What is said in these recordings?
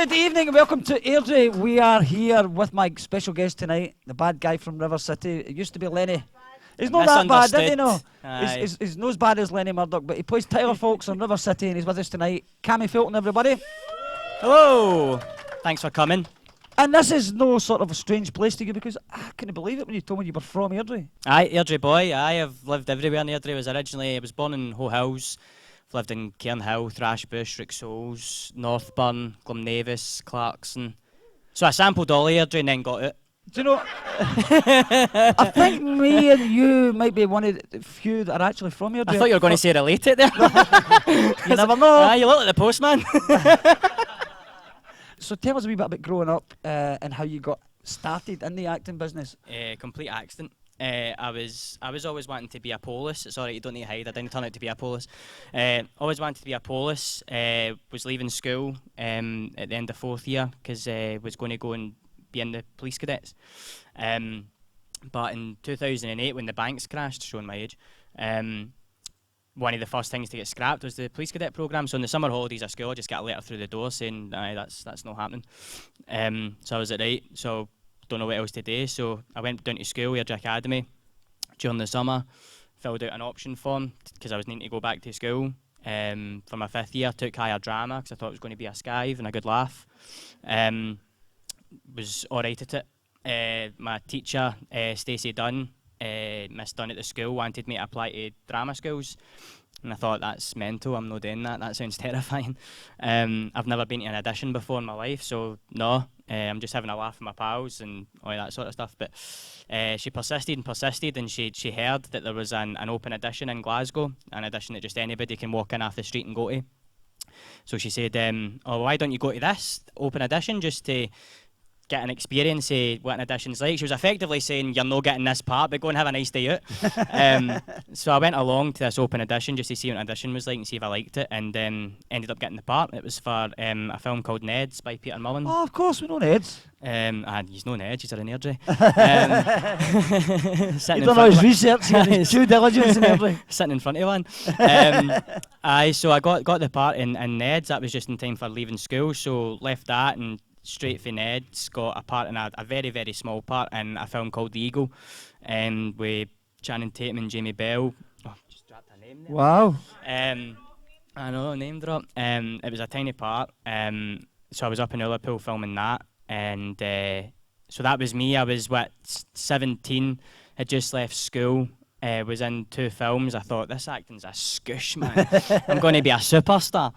Good evening and welcome to Airdrie. We are here with my special guest tonight, the bad guy from River City. It used to be Lenny. He's not that bad, did he? No. He's not as bad as Lenny Murdoch, but he plays Tyler Folks on River City and he's with us tonight. Cammy Fulton, everybody. Hello. Thanks for coming. And this is no sort of a strange place to you because I couldn't believe it when you told me you were from Airdrie. Aye, Airdrie boy. I have lived everywhere in Airdrie. I was born in Ho Hills. I've lived in Cairnhill, Thrashbush, Rixholes, Northburn, Glumnavis, Clarkson. So I sampled all Airdrie and then got it. Do you know, I think me and you might be one of the few that are actually from Airdrie. I thought you were going to say related there. You never know. Aye, you look like the postman. So tell us a wee bit about growing up and how you got started in the acting business. Complete accident. I was always wanting to be a police. It's alright, you don't need to hide. I didn't turn out to be a police. Always wanted to be a police. Was leaving school at the end of 4th year because was going to go and be in the police cadets. But in 2008, when the banks crashed, showing my age, one of the first things to get scrapped was the police cadet programme. So in the summer holidays at school, I just got a letter through the door saying, "Aye, that's not happening." So I was like, right. So don't know what else to do, so I went down to school, Airdrie Academy, during the summer, filled out an option form because I was needing to go back to school. For my 5th year, took higher drama because I thought it was going to be a skive and a good laugh. Was alright at it. My teacher, Stacey Dunn, Miss Dunn at the school, wanted me to apply to drama schools. And I thought, that's mental, I'm not doing that, that sounds terrifying. I've never been to an audition before in my life, so no. I'm just having a laugh with my pals and all that sort of stuff. But she persisted and she heard that there was an open audition in Glasgow, an audition that just anybody can walk in off the street and go to. So she said, oh, why don't you go to this open audition just to get an experience of what an audition's like. She was effectively saying, you're not getting this part, but go and have a nice day out. So I went along to this open audition just to see what an audition was like and see if I liked it, and ended up getting the part. It was for a film called Ned's by Peter Mullen. Oh, of course, we know Ned's. He's no Ned, he's in Airdrie. He's done all his research, his due diligence in Airdrie. Sitting in front of one. So I got the part in Ned's. That was just in time for leaving school, so left that and straight for Ned's, got a part in a very, very small part in a film called The Eagle, with Channing Tatum and Jamie Bell. Oh, just dropped her name there. Wow. I know, name drop. It was a tiny part. So I was up in Liverpool filming that, and so that was me. I was 17, had just left school. Was in 2 films. I thought, this acting's a scoosh, man. I'm going to be a superstar.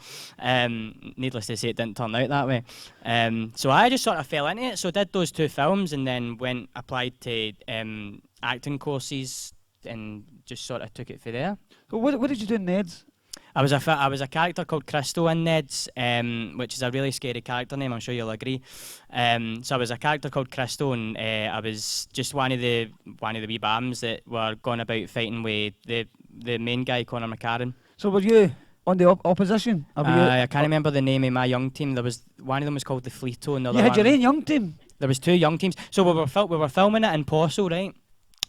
Needless to say, it didn't turn out that way. So I just sort of fell into it. So did those 2 films and then applied to acting courses and just sort of took it from there. So what did you do in Ned's? I was a character called Crystal in Ned's, which is a really scary character name, I'm sure you'll agree. So I was a character called Crystal, and I was just one of the wee bams that were going about fighting with the main guy, Conor McCarran. So were you on the opposition? I can't remember the name of my young team. There was one of them was called the Fleeto, and the other you had your own young team? There was 2 young teams. So we were filming it in Possil, right?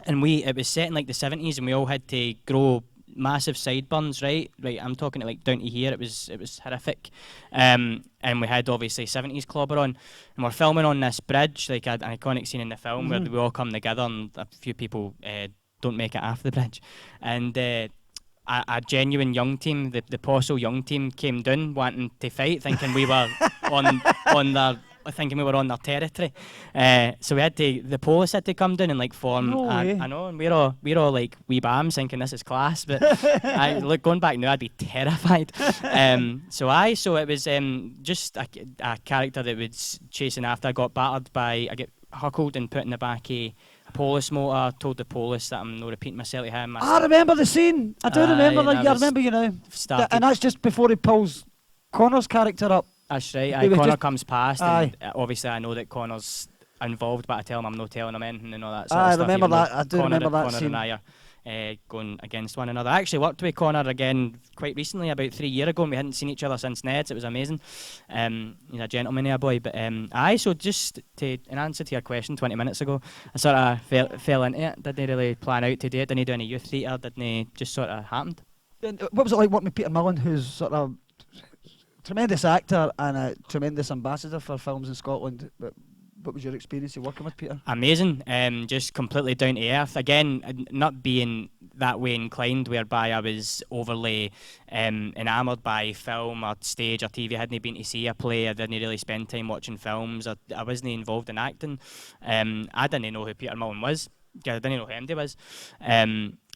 And it was set in like the 70s, and we all had to grow massive sideburns, right? I'm talking like down to here. It was horrific, and we had obviously 70s clobber on, and we're filming on this bridge, like an iconic scene in the film where we all come together, and a few people don't make it off the bridge, and a genuine young team, the Possil young team, came down wanting to fight, thinking we were on their territory. So the police had to come down and like form. I know, and we're all like wee bams thinking this is class, but going back now, I'd be terrified. So it was just a character that was chasing after. I got huckled and put in the back of a police motor, told the police that I'm not repeating myself to him. I remember the scene. I do remember that. I remember you now. And that's just before he pulls Conor's character up. That's right. Conor comes past, and obviously I know that Conor's involved, but I tell him I'm not telling him anything and all that sort of stuff. I remember that. I do remember that Conor scene. And I are going against one another. I actually worked with Conor again quite recently, about 3 years ago, and we hadn't seen each other since Ned's. It was amazing. He's a gentleman, a boy. But so just in answer to your question 20 minutes ago, I sort of fell into it. Didn't really plan out to do it. Didn't do any youth theatre. Didn't just sort of happened. What was it like working with Peter Mullen, who's sort of tremendous actor and a tremendous ambassador for films in Scotland. But what was your experience of working with Peter? Amazing. Just completely down to earth. Again, not being that way inclined, whereby I was overly enamoured by film or stage or TV. I hadn't been to see a play. I didn't really spend time watching films. I wasn't involved in acting. I didn't know who Peter Mullen was. I didn't know who MD was.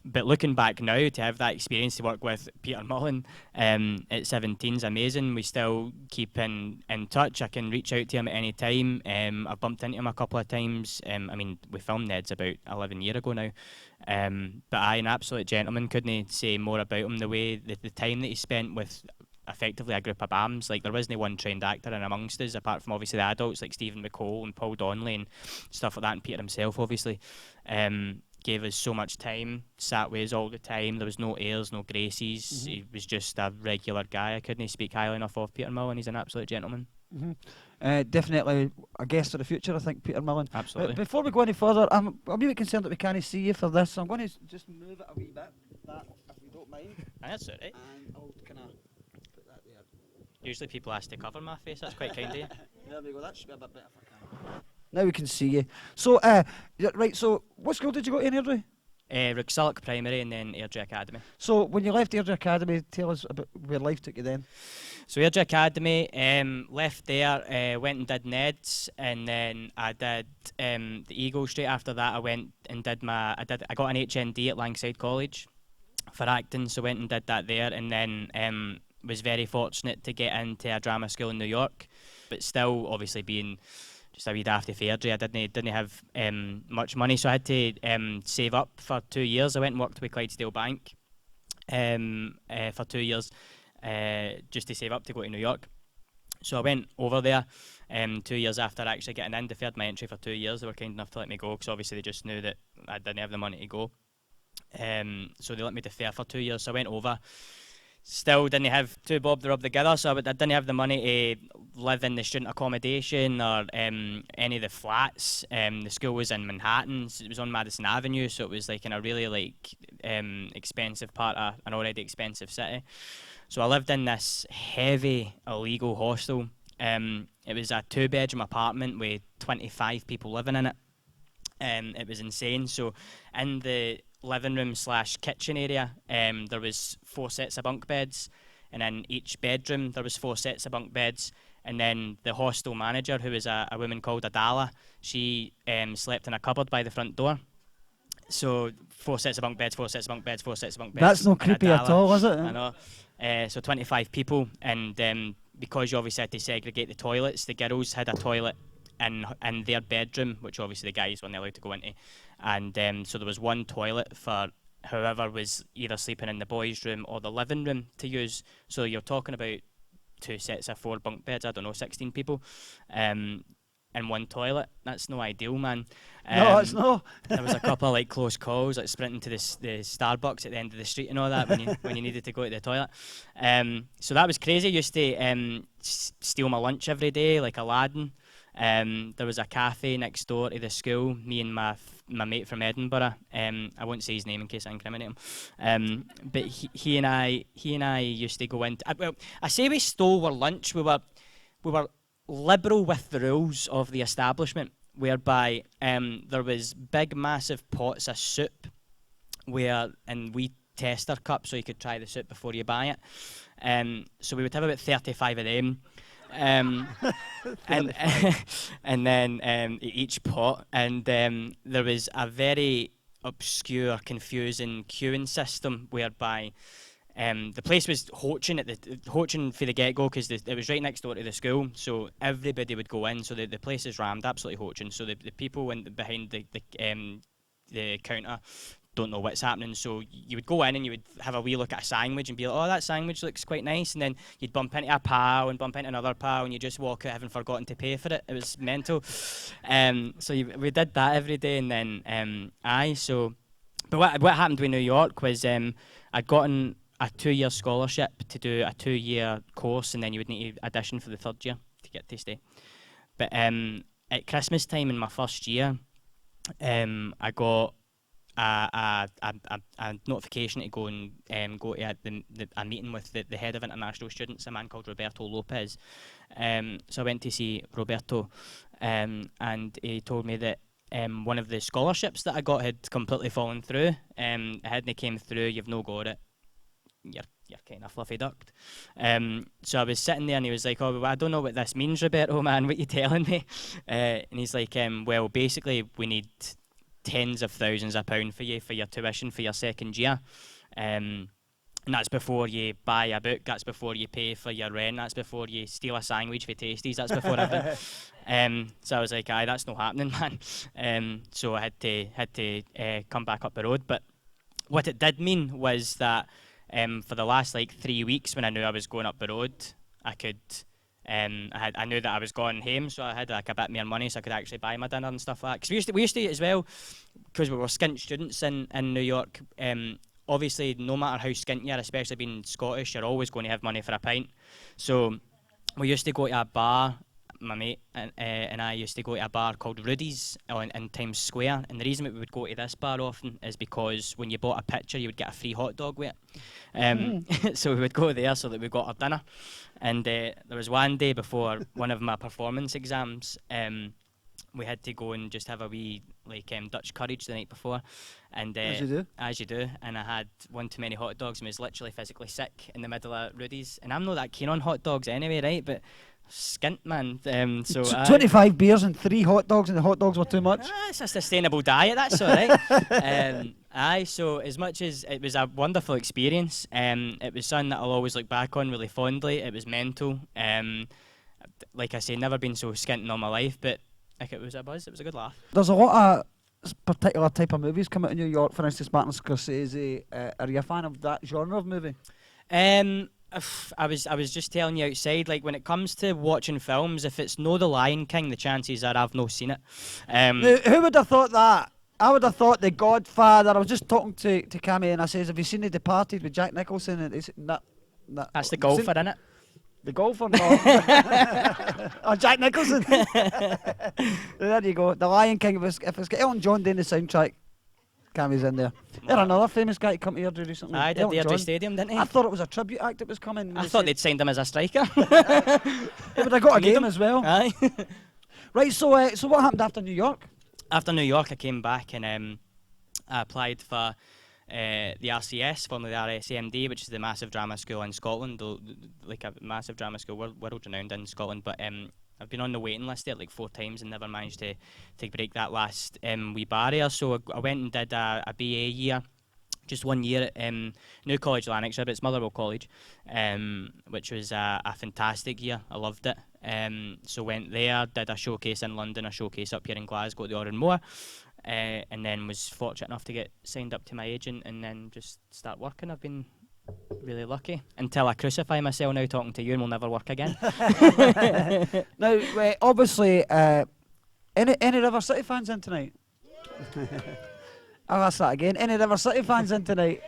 But looking back now, to have that experience to work with Peter Mullen at 17 is amazing. We still keep in touch. I can reach out to him at any time. I've bumped into him a couple of times. I mean, we filmed Ned's about 11 years ago now. But an absolute gentleman. Couldn't say more about him. The way, the time that he spent with effectively a group of BAMs. Like, there wasn't one trained actor in amongst us, apart from obviously the adults like Stephen McCall and Paul Donnelly and stuff like that, and Peter himself, obviously. Gave us so much time, sat with us all the time. There was no airs, no graces. Mm-hmm. He was just a regular guy. I couldn't speak highly enough of Peter Mullen. He's an absolute gentleman. Mm-hmm. Definitely a guest for the future, I think, Peter Mullen. Absolutely. Before we go any further, I'm a wee bit concerned that we can't see you for this, so I'm going to just move it a wee bit, that, if you don't mind. That's all right. And I'll kind of put that there. Usually people ask to cover my face. That's quite kind of you. There we go. That should be a bit better if I can. Now we can see you. So, right, so what school did you go to in Airdrie? Ruxalk Primary and then Airdrie Academy. So, when you left Airdrie Academy, tell us about where life took you then. So, Airdrie Academy, left there, went and did Ned's, and then I did the Eagle. Straight after that, I went and did I got an HND at Langside College for acting, so went and did that there, and then was very fortunate to get into a drama school in New York, but still, obviously, being just a wee daft of Airdrie, I didn't have much money, so I had to save up for 2 years. I went and worked with Clydesdale Bank for 2 years, just to save up to go to New York. So I went over there 2 years after actually getting in. Deferred my entry for 2 years. They were kind enough to let me go, because obviously they just knew that I didn't have the money to go. So they let me defer for 2 years. So I went over. Still didn't have two bob to rub together, so I didn't have the money to live in the student accommodation or any of the flats. The school was in Manhattan, so it was on Madison Avenue, so it was like in a really expensive part of an already expensive city. So I lived in this heavy illegal hostel. It was a 2-bedroom apartment with 25 people living in it. It was insane. So in the living room / kitchen area, there was 4 sets of bunk beds, and in each bedroom there was 4 sets of bunk beds, and then the hostel manager, who was a woman called Adala, she slept in a cupboard by the front door. So 4 sets of bunk beds, 4 sets of bunk beds, 4 sets of bunk beds. That's not creepy at all, is it? I know. So 25 people, and because you obviously had to segregate the toilets, the girls had a toilet in their bedroom, which obviously the guys weren't allowed to go into, and so there was one toilet for whoever was either sleeping in the boys' room or the living room to use. So you're talking about 2 sets of 4 bunk beds, 16 people, in one toilet. That's no ideal, man. No, it's not. There was a couple of close calls, like sprinting to the Starbucks at the end of the street and all that when you needed to go to the toilet. So that was crazy. I used to steal my lunch every day like Aladdin. There was a cafe next door to the school. Me and my mate from Edinburgh. I won't say his name in case I incriminate him. But he and I used to go into. Well, I say we stole our lunch. We were liberal with the rules of the establishment, whereby there was big, massive pots of soup, and we tester cups so you could try the soup before you buy it. So we would have about 35 of them. And then each pot, and there was a very obscure, confusing queuing system whereby the place was hoaching for the get-go, because it was right next door to the school, so everybody would go in, so the place is rammed, absolutely hoaching. So the people behind the counter don't know what's happening, so you would go in and you would have a wee look at a sandwich and be like, oh, that sandwich looks quite nice, and then you'd bump into a pal and bump into another pal, and you just walk out having forgotten to pay for it. It was mental. So we did that every day, and then but what happened with New York was I'd gotten a 2-year scholarship to do a 2-year course, and then you would need to audition for the 3rd year to get to stay. But at Christmas time in my first year, I got a notification to go and go to a meeting with the head of international students, a man called Roberto Lopez. So I went to see Roberto, and he told me that one of the scholarships that I got had completely fallen through. It hadn't came through. You've no got it. You're kind of fluffy ducked. So I was sitting there and he was like, oh, well, I don't know what this means, Roberto, man, what you telling me? And he's like, well, basically we need tens of thousands of pounds for you for your tuition for your second year. And that's before you buy a book, that's before you pay for your rent, that's before you steal a sandwich for Tasties, that's before everything. So I was like, aye, that's not happening, man. So I had to come back up the road. But what it did mean was that for the last like 3 weeks, when I knew I was going up the road, I could, I knew that I was going home, so I had like a bit more money, so I could actually buy my dinner and stuff like that. Because we used to eat as well, because we were skint students in New York. Obviously, no matter how skint you are, especially being Scottish, you're always going to have money for a pint. So we used to go to a bar. My mate and I used to go to a bar called Rudy's in Times Square, and the reason we would go to this bar often is because when you bought a picture you would get a free hot dog with it. So we would go there so that we got our dinner. And there was one day before one of my performance exams, we had to go and just have a wee Dutch courage the night before, and as you do, and I had one too many hot dogs and was literally physically sick in the middle of Rudy's. And I'm not that keen on hot dogs anyway, right? But skint, man. So 25 beers and 3 hot dogs, and the hot dogs were too much. It's a sustainable diet, that's all right. So as much as it was a wonderful experience, it was something that I'll always look back on really fondly. It was mental. Like I say, never been so skint in all my life, but like it was a buzz. It was a good laugh. There's a lot of particular type of movies come out in New York. For instance, Martin Scorsese. Are you a fan of that genre of movie? I was just telling you outside, like when it comes to watching films, if it's no The Lion King, the chances are I've not seen it. Now, who would have thought that? I would have thought The Godfather. I was just talking to Cammy and I says, have you seen The Departed with Jack Nicholson? And it's that's the golfer, isn't it? The golfer, no. Oh, Jack Nicholson. There you go. The Lion King. If it's got Elton John doing the soundtrack, Cammy's in there. There's another famous guy to come here recently. I did the Airdrie Stadium, didn't he? I thought it was a tribute act that was coming. I thought they'd signed him as a striker. But I got a game as well. Aye. Right, so what happened after New York? After New York, I came back and I applied for the RCS, formerly the RSMD, which is the massive drama school in Scotland, like a massive drama school, world renowned in Scotland. But I've been on the waiting list there like 4 times and never managed to break that last wee barrier. So I went and did a BA year, just 1 year at New College Lanarkshire, but it's Motherwell College, which was a fantastic year. I loved it. So went there, did a showcase in London, a showcase up here in Glasgow at the Oran Moor, and then was fortunate enough to get signed up to my agent and then just start working. I've been really lucky until I crucify myself now talking to you and we'll never work again. Now, obviously, any River City fans in tonight? I'll ask that again. Any River City fans in tonight?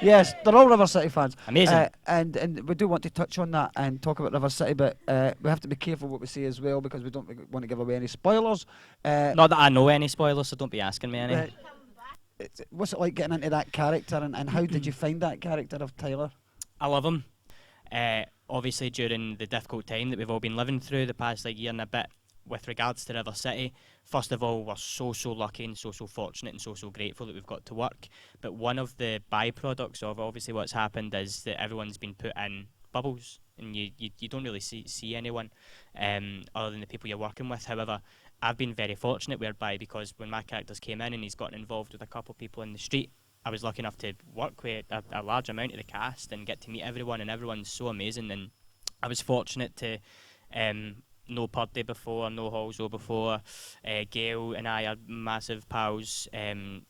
Yes, they're all River City fans. Amazing. And we do want to touch on that and talk about River City, but we have to be careful what we say as well because we don't want to give away any spoilers. Not that I know any spoilers, so don't be asking me any. What's it like getting into that character, and how did you find that character of Tyler? I love him. Obviously, during the difficult time that we've all been living through the past year and a bit, with regards to River City, first of all, we're so lucky and so fortunate and so grateful that we've got to work. But one of the byproducts of obviously what's happened is that everyone's been put in bubbles, and you don't really see anyone other than the people you're working with. However, I've been very fortunate whereby, because when my characters came in and he's gotten involved with a couple of people in the street, I was lucky enough to work with a large amount of the cast and get to meet everyone, and everyone's so amazing. And I was fortunate to know Purdy before, know Halsall before. Gail and I are massive pals, who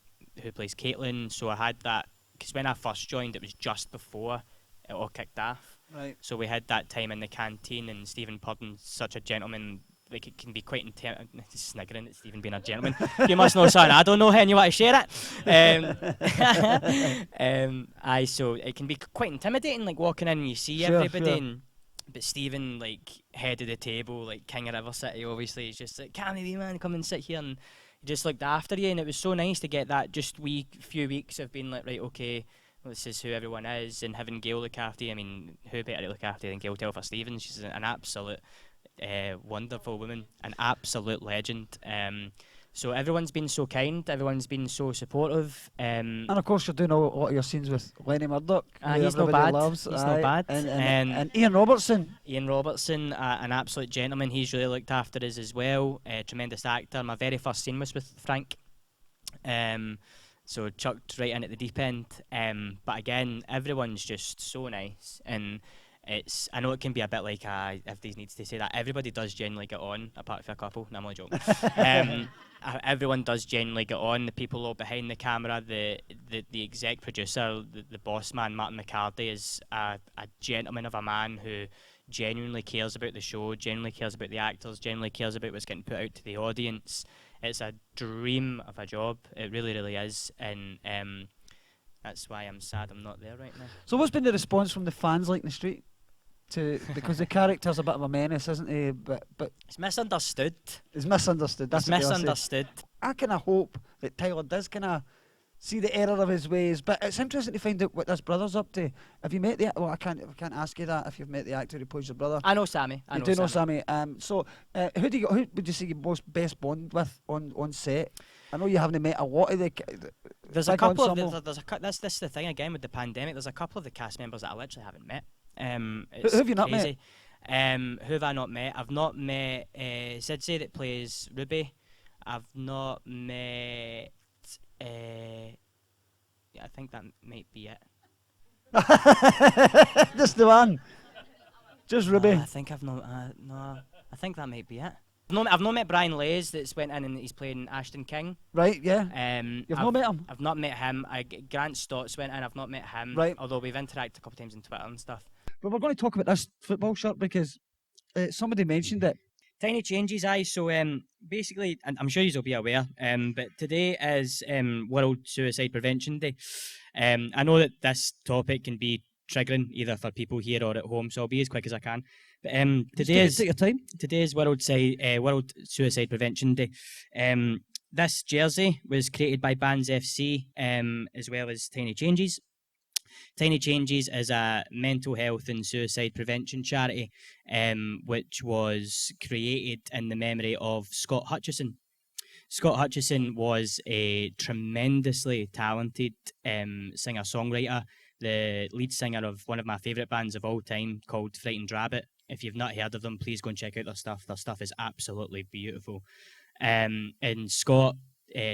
plays Caitlin. So I had that, because when I first joined, it was just before it all kicked off. Right. So we had that time in the canteen, and Stephen Purden's such a gentleman. Like, it can be quite sniggering at Stephen being a gentleman. You must know something I don't know, and you want to share it. So it can be quite intimidating, like walking in and you see everybody. Sure. But Stephen, like, head of the table, like King of River City, obviously, he's just like, "Cammy, wee man, come and sit here." And just looked after you, and it was so nice to get that just few weeks of being like, right, okay, this is who everyone is, and having Gail look after you. I mean, who better to look after you than Gail Telfer Stevens? She's an absolute wonderful woman, an absolute legend. So everyone's been so kind, everyone's been so supportive. And of course, you're doing a lot of your scenes with Lenny Murdoch, who He's no everybody bad. loves. He's no bad. And Ian Robertson. Ian Robertson, an absolute gentleman. He's really looked after us as well. Tremendous actor. My very first scene was with Frank. So chucked right in at the deep end. But again, everyone's just so nice, and I know it can be a bit like if these needs to say that everybody does genuinely get on, apart from a couple. No, I'm only joking. Everyone does genuinely get on. The people all behind the camera, the exec producer, the boss man, Martin McCarthy, is a gentleman of a man who genuinely cares about the show, genuinely cares about the actors, genuinely cares about what's getting put out to the audience. It's a dream of a job. It really, really is, and that's why I'm sad I'm not there right now. So what's been the response from the fans like in the street? Because the character's a bit of a menace, isn't he? But it's misunderstood. It's misunderstood. That's it's misunderstood. I kind of hope that Tyler does kind of see the error of his ways. But it's interesting to find out what this brother's up to. Have you met the? Well, I can't ask you that if you've met the actor who plays your brother. I know Sammy. You do know Sammy. So who would you say you best bond with on set? I know you haven't met a lot of the. There's a couple of this is the thing again with the pandemic. There's a couple of the cast members that I literally haven't met. Who have you not met? Who have I not met? I've not met Zidsy that plays Ruby. I've not met. I think that might be it. Just the one. Just Ruby. I think I've not. No, I think that might be it. I've not met Brian Lays that's went in and he's playing Ashton King. Right, yeah. You've not met him? I've not met him. Grant Stotts went in, I've not met him. Right. Although we've interacted a couple of times on Twitter and stuff. But we're going to talk about this football shirt because somebody mentioned it. Tiny changes, aye. So basically, and I'm sure you'll be aware, but today is World Suicide Prevention Day. I know that this topic can be triggering either for people here or at home, so I'll be as quick as I can. But take your time. Today is World Suicide Prevention Day. This jersey was created by Bands FC as well as Tiny Changes. Tiny Changes is a mental health and suicide prevention charity which was created in the memory of Scott Hutchison. Scott Hutchison was a tremendously talented singer-songwriter, the lead singer of one of my favourite bands of all time called Frightened Rabbit. If you've not heard of them, please go and check out their stuff. Their stuff is absolutely beautiful. And Scott,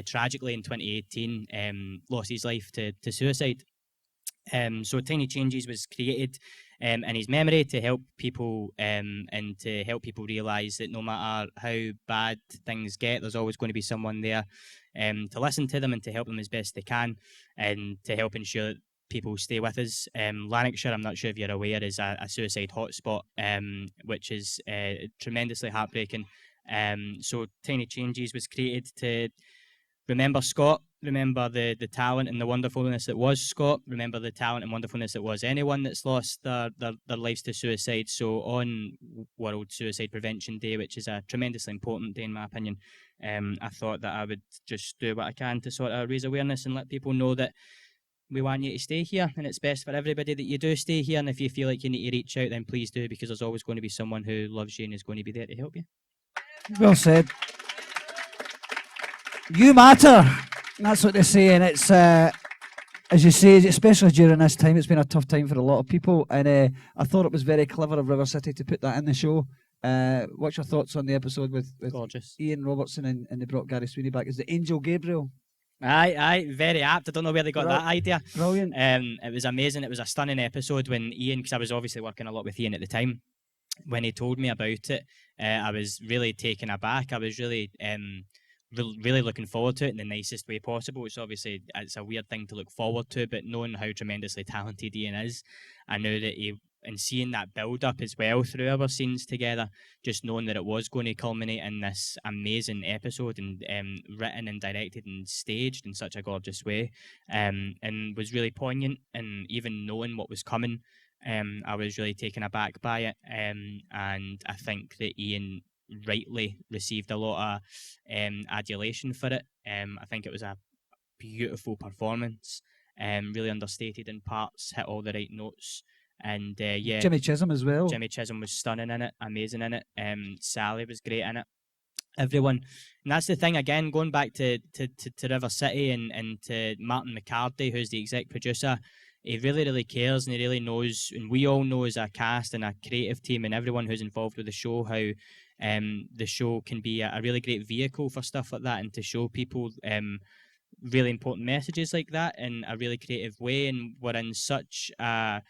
tragically in 2018, lost his life to suicide. So Tiny Changes was created in his memory to help people and to help people realise that no matter how bad things get, there's always going to be someone there to listen to them and to help them as best they can, and to help ensure that people stay with us. Lanarkshire, I'm not sure if you're aware, is a suicide hotspot, which is tremendously heartbreaking. So Tiny Changes was created to remember Scott, remember the talent and the wonderfulness that was Scott, remember the talent and wonderfulness that was anyone that's lost their lives to suicide. So on World Suicide Prevention Day, which is a tremendously important day in my opinion, I thought that I would just do what I can to sort of raise awareness and let people know that we want you to stay here, and it's best for everybody that you do stay here. And if you feel like you need to reach out, then please do, because there's always going to be someone who loves you and is going to be there to help you. Well said. You matter. That's what they say, and it's as you say, especially during this time, it's been a tough time for a lot of people. And I thought it was very clever of River City to put that in the show. What's your thoughts on the episode with Ian Robertson and they brought Gary Sweeney back as the Angel Gabriel? Aye, very apt. I don't know where they got that idea. Brilliant. It was amazing. It was a stunning episode when Ian, because I was obviously working a lot with Ian at the time, when he told me about it, I was really taken aback. I was really looking forward to it in the nicest way possible. It's a weird thing to look forward to, but knowing how tremendously talented Ian is, I knew that and seeing that build up as well through our scenes together, just knowing that it was going to culminate in this amazing episode and written and directed and staged in such a gorgeous way, and was really poignant. And even knowing what was coming, I was really taken aback by it, and I think that Ian rightly received a lot of adulation for it. I think it was a beautiful performance, really understated in parts, hit all the right notes, and Jimmy Chisholm as well. Jimmy Chisholm was stunning in it, amazing in it. Sally was great in it. Everyone, and that's the thing again, going back to River City and to Martin McCarthy, who's the exec producer. He really cares, and he really knows, and we all know as a cast and a creative team and everyone who's involved with the show how the show can be a really great vehicle for stuff like that, and to show people really important messages like that in a really creative way. And we're in such a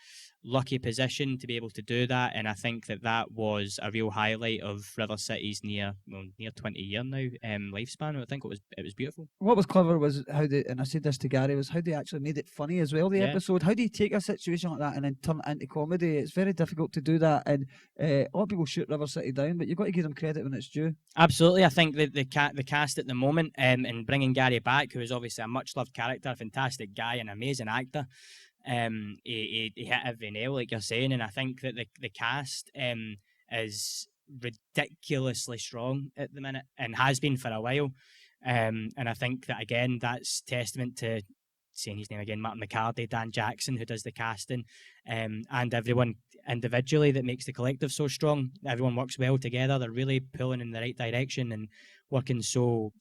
lucky position to be able to do that, and I think that was a real highlight of River City's near 20-year now lifespan. I think it was beautiful. What was clever was how they, and I said this to Gary, was how they actually made it funny as well, the episode. How do you take a situation like that and then turn it into comedy? It's very difficult to do that, and a lot of people shoot River City down, but you've got to give them credit when it's due. Absolutely. I think the cast at the moment, and bringing Gary back, who is obviously a much loved character, a fantastic guy, an amazing actor, he hit every nail, like you're saying, and I think that the cast is ridiculously strong at the minute and has been for a while, and I think that again that's testament to, saying his name again, Martin McCarthy, Dan Jackson, who does the casting, and everyone individually that makes the collective so strong. Everyone works well together. They're really pulling in the right direction and working so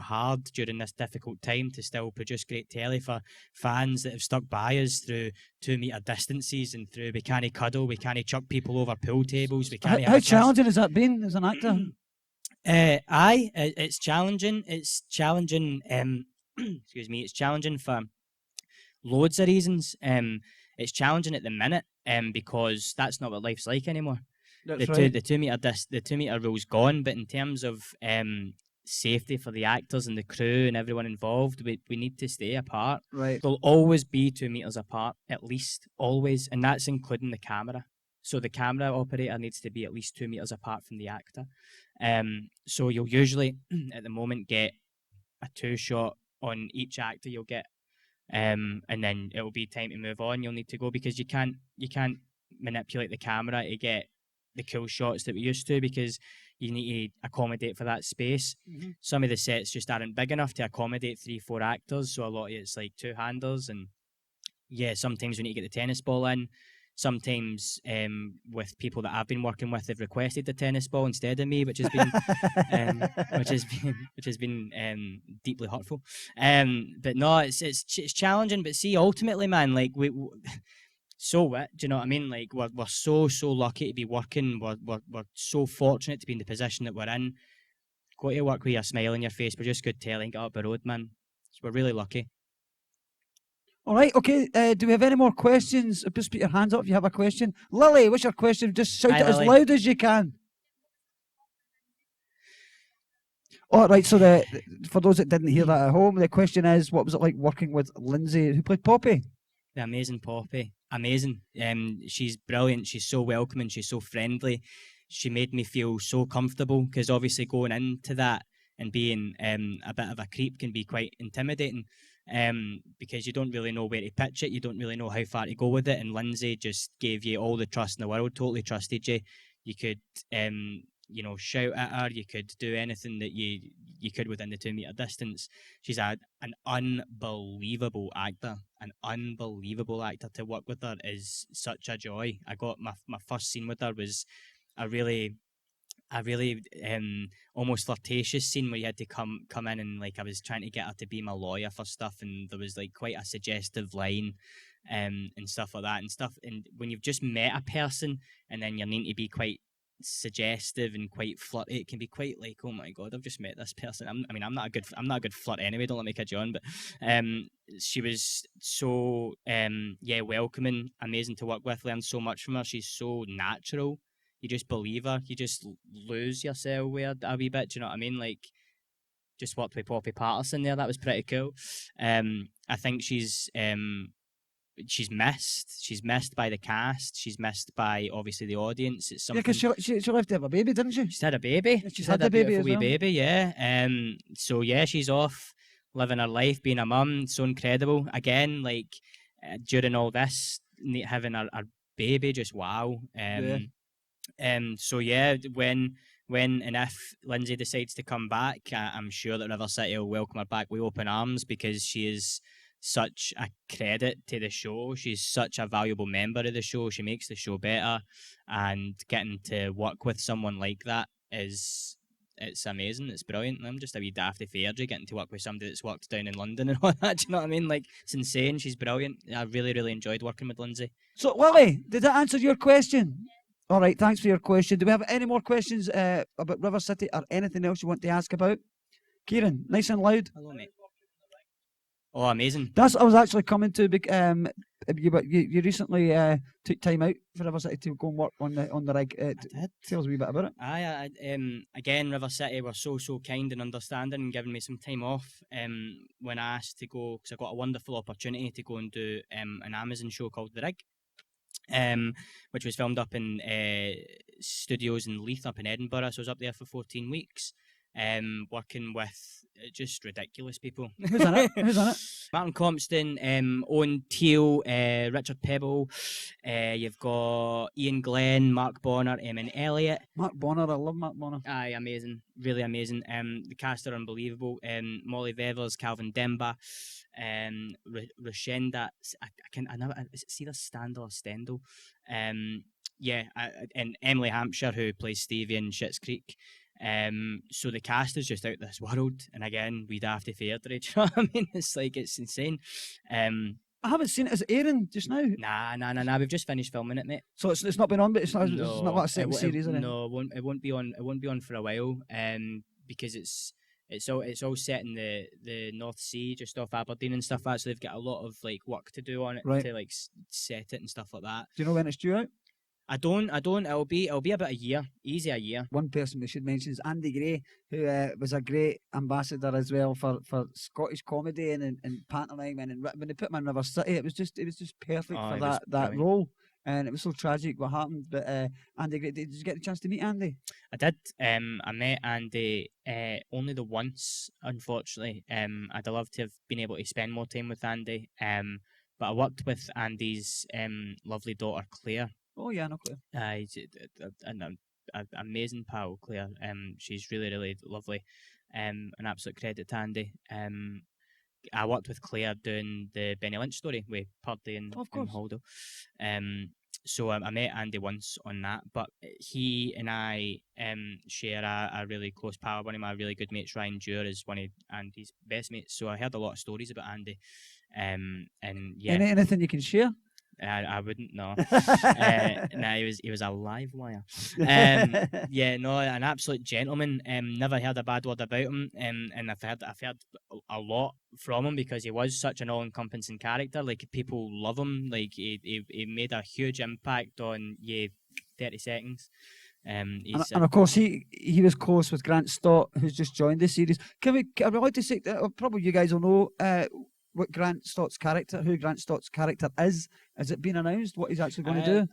hard during this difficult time to still produce great telly for fans that have stuck by us through 2 metre distances and through we can't cuddle, we can't chuck people over pool tables. We can't. How challenging has that been as an actor? It's challenging. It's challenging. Excuse me. It's challenging for loads of reasons. It's challenging at the minute because that's not what life's like anymore. That's right. The 2 metre rule's gone, but in terms of safety for the actors and the crew and everyone involved, we need to stay apart. Right. There'll always be 2 metres apart, at least, always, and that's including the camera. So the camera operator needs to be at least 2 metres apart from the actor. So you'll usually, at the moment, get a 2-shot on each actor. You'll get and then it'll be time to move on. You'll need to go because you can't manipulate the camera to get the cool shots that we used to, because you need to accommodate for that space. Mm-hmm. Some of the sets just aren't big enough to accommodate 3-4 actors, so a lot of it's like 2-handers, and sometimes we need to get the tennis ball in. Sometimes with people that I've been working with, they've requested the tennis ball instead of me, which has been which has been deeply hurtful. But no, it's challenging. But see, ultimately, man, like we so what? Do you know what I mean? Like we're so lucky to be working. We're so fortunate to be in the position that we're in. Go to work with a smile on your face. We're just good telling, get up the road, man. So we're really lucky. All right, okay. Do we have any more questions? Just put your hands up if you have a question. Lily, what's your question? Just shout it as loud as you can. All right, so for those that didn't hear that at home, the question is, what was it like working with Lindsay, who played Poppy? The amazing Poppy. Amazing. She's brilliant. She's so welcoming. She's so friendly. She made me feel so comfortable, because obviously going into that and being a bit of a creep can be quite intimidating. Because you don't really know where to pitch it, you don't really know how far to go with it, and Lindsay just gave you all the trust in the world, totally trusted you. You could shout at her, you could do anything that you could within the 2 metre distance. She's an unbelievable actor, to work with her is such a joy. I got my first scene with her was a really almost flirtatious scene where you had to come in, and like I was trying to get her to be my lawyer for stuff, and there was like quite a suggestive line and stuff like that and when you've just met a person and then you're needing to be quite suggestive and quite flirty, it can be quite like, oh my god, I've just met this person. I'm not a good flirt anyway, don't let me kid you on, but she was so welcoming, amazing to work with, learned so much from her. She's so natural. You just believe her. You just lose yourself with her a wee bit. Do you know what I mean? Like, just worked with Poppy Patterson there. That was pretty cool. I think she's missed. She's missed by the cast. She's missed by, obviously, the audience. It's something. Yeah, because she left to have a baby, didn't she? She's had a baby. She's had a baby as well. Baby, yeah. So, yeah, she's off living her life, being a mum. So incredible. Again, like, during all this, having her baby, just wow. So yeah, when when and if Lindsay decides to come back, I'm sure that River City will welcome her back with open arms, because she is such a credit to the show. She's such a valuable member of the show. She makes the show better, and getting to work with someone like that it's amazing. It's brilliant. I'm just a wee dafty Fairdry getting to work with somebody that's worked down in London and all that. Do you know what I mean? Like, it's insane. She's brilliant. I really, really enjoyed working with Lindsay. So, Lily, did that answer your question? All right, thanks for your question. Do we have any more questions about River City or anything else you want to ask about? Kieran, nice and loud. Hello, mate. Oh, amazing. That's what I was actually coming to. You recently took time out for River City to go and work on the rig. Tell us a wee bit about it. Again, River City were so kind and understanding and giving me some time off when I asked to go, because I got a wonderful opportunity to go and do an Amazon show called The Rig, which was filmed up in studios in Leith up in Edinburgh. So I was up there for 14 weeks. Working with just ridiculous people. Who's in it? Martin Compston, Owen Teal, Richard Pebble. You've got Ian Glenn, Mark Bonner, Eamon Elliott. Mark Bonner, I love Mark Bonner. Aye, amazing, really amazing. The cast are unbelievable. Molly Vevers, Calvin Demba, Rashenda. I never. Is it either Standal or Stendal? And Emily Hampshire, who plays Stevie in Schitt's Creek. So the cast is just out this world, and again, we'd have to fair do you know what I mean? It's like, it's insane. I haven't seen it. Is it airing just now? Nah. We've just finished filming it, mate. So it's not been on, but it's not like a second series, No, it won't be on. It won't be on for a while. Because it's all set in the North Sea, just off Aberdeen and stuff like that. So they've got a lot of like work to do on it, to like set it and stuff like that. Do you know when it's due out? I don't. It'll be about a year, easy a year. One person we should mention is Andy Gray, who was a great ambassador as well for Scottish comedy and pantomime. And when they put him in River City, it was just perfect for that role. And it was so tragic what happened. But Andy Gray, did you get the chance to meet Andy? I did. I met Andy only the once, unfortunately. I'd love to have been able to spend more time with Andy. But I worked with Andy's lovely daughter Claire. Oh yeah, no Claire. He's an amazing pal, Claire. She's really, really lovely. An absolute credit to Andy. I worked with Claire doing the Benny Lynch story with Purdy and Holdo. So I met Andy once on that, but he and I share a really close pal. One of my really good mates, Ryan Dewar, is one of Andy's best mates. So I heard a lot of stories about Andy. And yeah, anything you can share? I wouldn't know. He was a live wire. An absolute gentleman. Never heard a bad word about him. And I've heard a lot from him because he was such an all-encompassing character. Like, people love him. Like, he made a huge impact on 30 seconds. And of course he was close with Grant Stott, who's just joined the series. I would like to say, probably you guys will know who Grant Stott's character is. Has it been announced what he's actually going to do?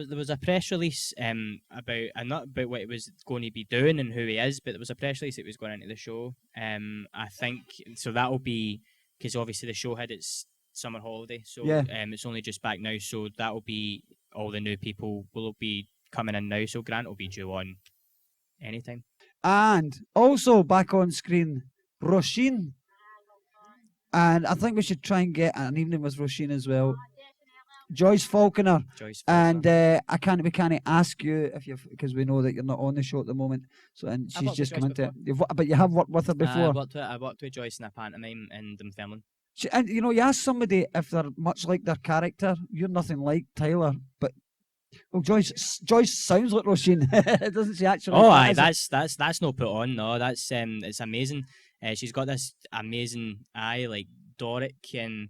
There was a press release about not about what he was going to be doing and who he is, but there was a press release that was going into the show. I think so. That'll be because obviously the show had its summer holiday, so it's only just back now. So that'll be all the new people will be coming in now. So Grant will be due on anytime. And also back on screen, Roisin. And I think we should try and get an evening with Roisin as well. Joyce Falconer. And we can't ask you because we know that you're not on the show at the moment. So and she's just come into it. But you have worked with her before. I worked with Joyce in a pantomime in Dunfermline. And you ask somebody if they're much like their character. You're nothing like Tyler, but Joyce sounds like Roisin, doesn't she? Actually. Oh, aye, that's no put on. No, that's it's amazing. She's got this amazing eye, like Doric, and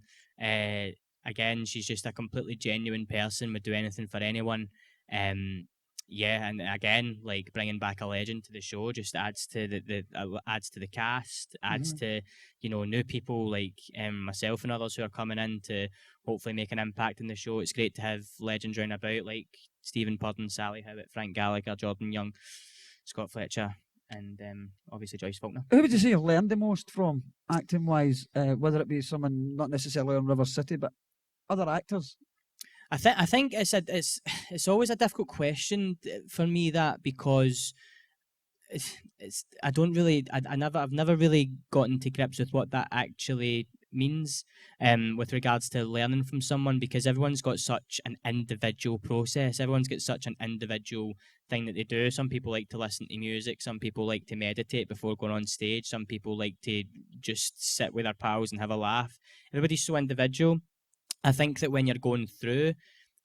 again, she's just a completely genuine person. Would do anything for anyone. And again, like bringing back a legend to the show just adds to the cast, adds to new people like myself and others who are coming in to hopefully make an impact in the show. It's great to have legends round about like Stephen Purden, Sally Howitt, Frank Gallagher, Jordan Young, Scott Fletcher, and obviously Joyce Faulkner. Who would you say you've learned the most from, acting wise? Whether it be someone not necessarily on River City, but other actors. I think it's always a difficult question for me, that because I've never really gotten to grips with what that actually means with regards to learning from someone, because everyone's got such an individual process. Everyone's got such an individual thing that they do. Some people like to listen to music, some people like to meditate before going on stage, some people like to just sit with their pals and have a laugh. Everybody's so individual. I think that when you're going through,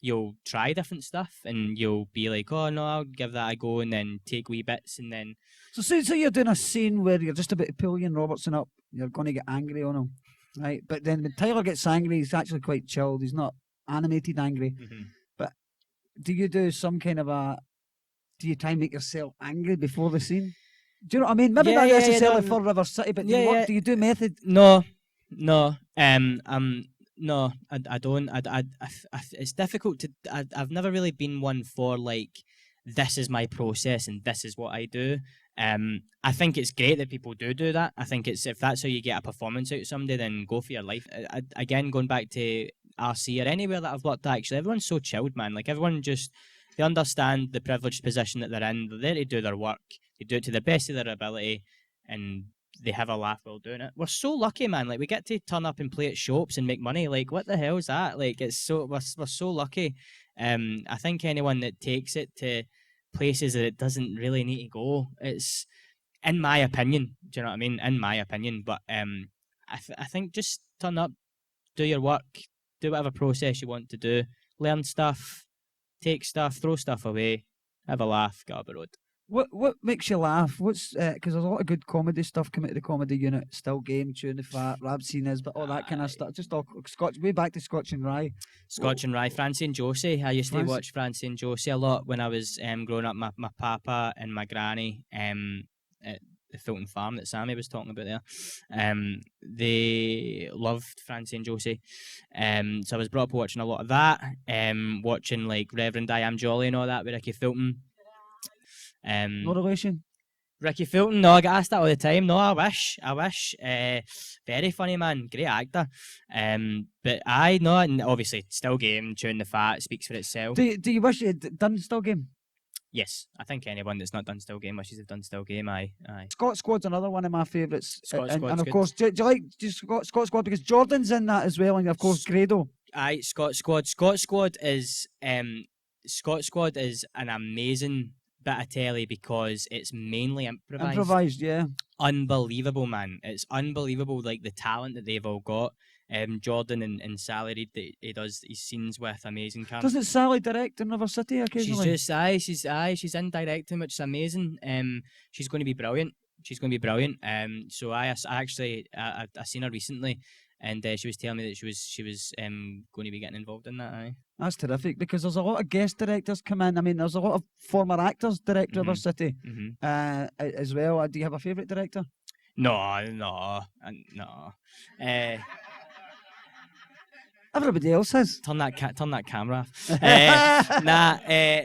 you'll try different stuff and you'll be like, oh no, I'll give that a go, and then take wee bits, and then So you're doing a scene where you're just about to pull Ian Robertson up, you're going to get angry on him, right? But then when Tyler gets angry, he's actually quite chilled. He's not animated angry. Mhm. But do you do some kind of do you try and make yourself angry before the scene? Do you know what I mean? Maybe not necessarily for River City, but do you do method? No. No, I don't. It's difficult to. I've never really been one for like, this is my process and this is what I do. I think it's great that people do that. I think it's, if that's how you get a performance out of somebody, then go for your life. Again, going back to RC or anywhere that I've worked at, actually, everyone's so chilled, man. Like, everyone just, they understand the privileged position that they're in. They're there to do their work. They do it to the best of their ability, and they have a laugh while doing it. We're so lucky, man. Like, we get to turn up and play at shops and make money. Like, what the hell is that? Like, it's so, we're so lucky. I think anyone that takes it to places that it doesn't really need to go, it's, in my opinion, do you know what I mean? In my opinion, but I think just turn up, do your work, do whatever process you want to do, learn stuff, take stuff, throw stuff away, have a laugh, get up the road. What makes you laugh? What's because there's a lot of good comedy stuff coming to the comedy unit. Still Game, Tune the Fat, Rab Seen but all that kind of stuff. Just all Scotch, way back to Scotch and Rye. Scotch and Rye, Francie and Josie. I used to watch Francie and Josie a lot when I was growing up. My papa and my granny at the Fulton farm that Sammy was talking about there, they loved Francie and Josie. So I was brought up watching a lot of that. Watching like Reverend I Am Jolly and all that with Ricky Fulton. No relation? Ricky Fulton, no, I get asked that all the time. No, I wish. Very funny man, great actor. But I know, and obviously Still Game, Tune the Fat speaks for itself. Do you wish you'd done Still Game? Yes, I think anyone that's not done Still Game wishes they've done Still Game. Aye. Scott Squad's another one of my favourites. Squad's and of good. course, do you like Scott Squad because Jordan's in that as well, and of course Grado. Aye, Scott Squad is an amazing bit of telly because it's mainly improvised. Yeah. Unbelievable, man. It's unbelievable, like the talent that they've all got. Jordan and Sally Reid, he does his scenes with amazing cameras. Doesn't Sally direct in River City occasionally? She's in directing, which is amazing. She's going to be brilliant. So I seen her recently, and she was telling me that she was going to be getting involved in that. Aye. That's terrific because there's a lot of guest directors come in. I mean, there's a lot of former actors direct River City as well. Do you have a favourite director? No. Everybody else has. Turn that camera off.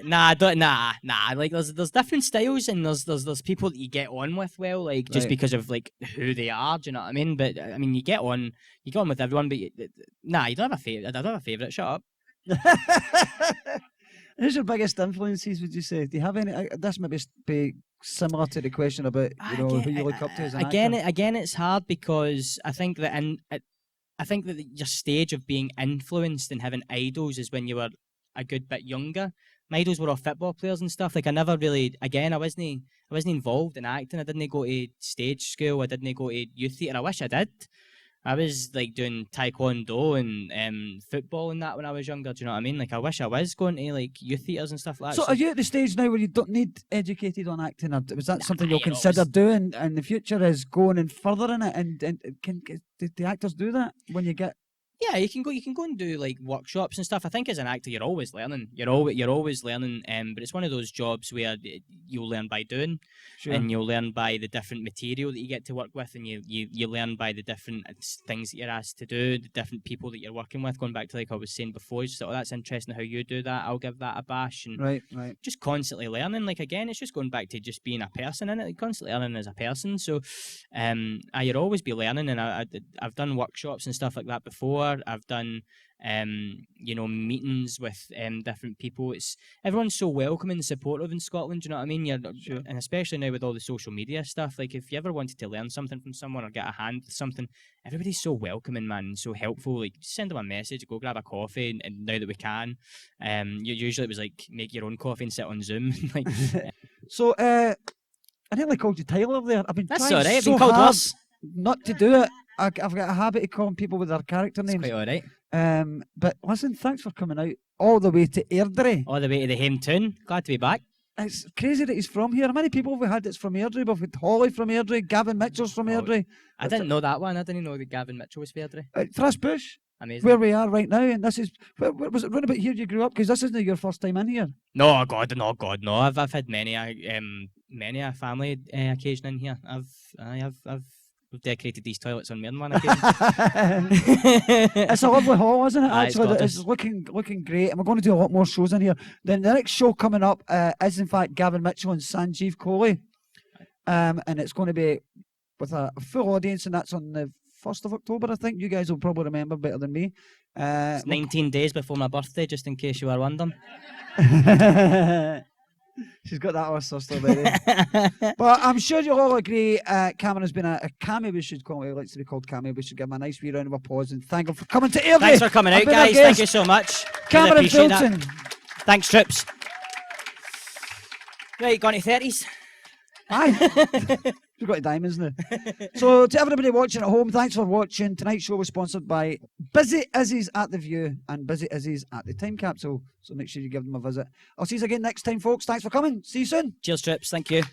Nah. Like there's different styles, and there's people that you get on with well, like just because of like who they are. Do you know what I mean? But I mean, you get on with everyone. But you don't have a favorite. I don't have a favorite. Shut up. Who's your biggest influences? Would you say? Do you have any? This maybe be similar to the question about who you look up to as an actor. Again, it's hard because I think that your stage of being influenced and having idols is when you were a good bit younger. My idols were all football players and stuff. Like I never really, again, I wasn't involved in acting. I didn't go to stage school. I didn't go to youth theatre. I wish I did. I was like doing taekwondo and football and that when I was younger. Do you know what I mean? Like I wish I was going to like youth theatres and stuff like that. So are you at the stage now where you don't need educated on acting, or was that something you'll consider doing in the future? Is going and furthering it, and can the actors do that when you get? Yeah, you can go and do like workshops and stuff. I think as an actor, you're always learning. You're always learning. But it's one of those jobs where you'll learn by doing, and you'll learn by the different material that you get to work with, and you learn by the different things that you're asked to do, the different people that you're working with. Going back to like I was saying before, you just thought, that's interesting how you do that. I'll give that a bash, and right. Just constantly learning. Like again, it's just going back to just being a person in it, like constantly learning as a person. So, you'll always be learning, and I've done workshops and stuff like that before. before. I've done meetings with different people. Everyone's so welcoming and supportive in Scotland. Do you know what I mean? Sure. And especially now with all the social media stuff. Like if you ever wanted to learn something from someone or get a hand with something, everybody's so welcoming, man, and so helpful. Like send them a message, go grab a coffee, and now that we can, usually it was like make your own coffee and sit on Zoom. Like, so I nearly called you Tyler there. I've been that's trying all right. I've so been called hard worse. not to do it. I've got a habit of calling people with their character names. It's quite all right. But listen, thanks for coming out all the way to Airdrie. All the way to the home town. Glad to be back. It's crazy that he's from here. How many people have we had that's from Airdrie? We've had Holly from Airdrie, Gavin Mitchell's from Airdrie. I didn't know that one. I didn't know that Gavin Mitchell was from Airdrie. Thrashbush. Amazing. Where we are right now, and this is was it round about here you grew up? Because this isn't your first time in here. No, God, no. I've had many a family occasion in here. I've decorated these toilets on more than one occasion. It's a lovely hall, isn't it? Actually, it's it's looking great, and we're going to do a lot more shows in here. Then the next show coming up is in fact Gavin Mitchell and Sanjeev Kohli, and it's going to be with a full audience, and that's on the 1st of October, I think. You guys will probably remember better than me. It's 19 days before my birthday, just in case you were wondering. She's got that horse sister, baby. But I'm sure you'll all agree, Cameron has been a cameo. We should call it. He likes to be called cameo. We should give him a nice wee round of applause and thank him for coming to Airdrie. Thanks for coming out, guys. Thank you so much. Cameron really Fulton. That. Thanks, Trips. Right, gone to 30s. Aye. We've got diamonds now. So to everybody watching at home, thanks for watching. Tonight's show was sponsored by Busy Izzy's at the View and Busy Izzy's at the Time Capsule. So make sure you give them a visit. I'll see you again next time, folks. Thanks for coming. See you soon. Cheers, Trips. Thank you.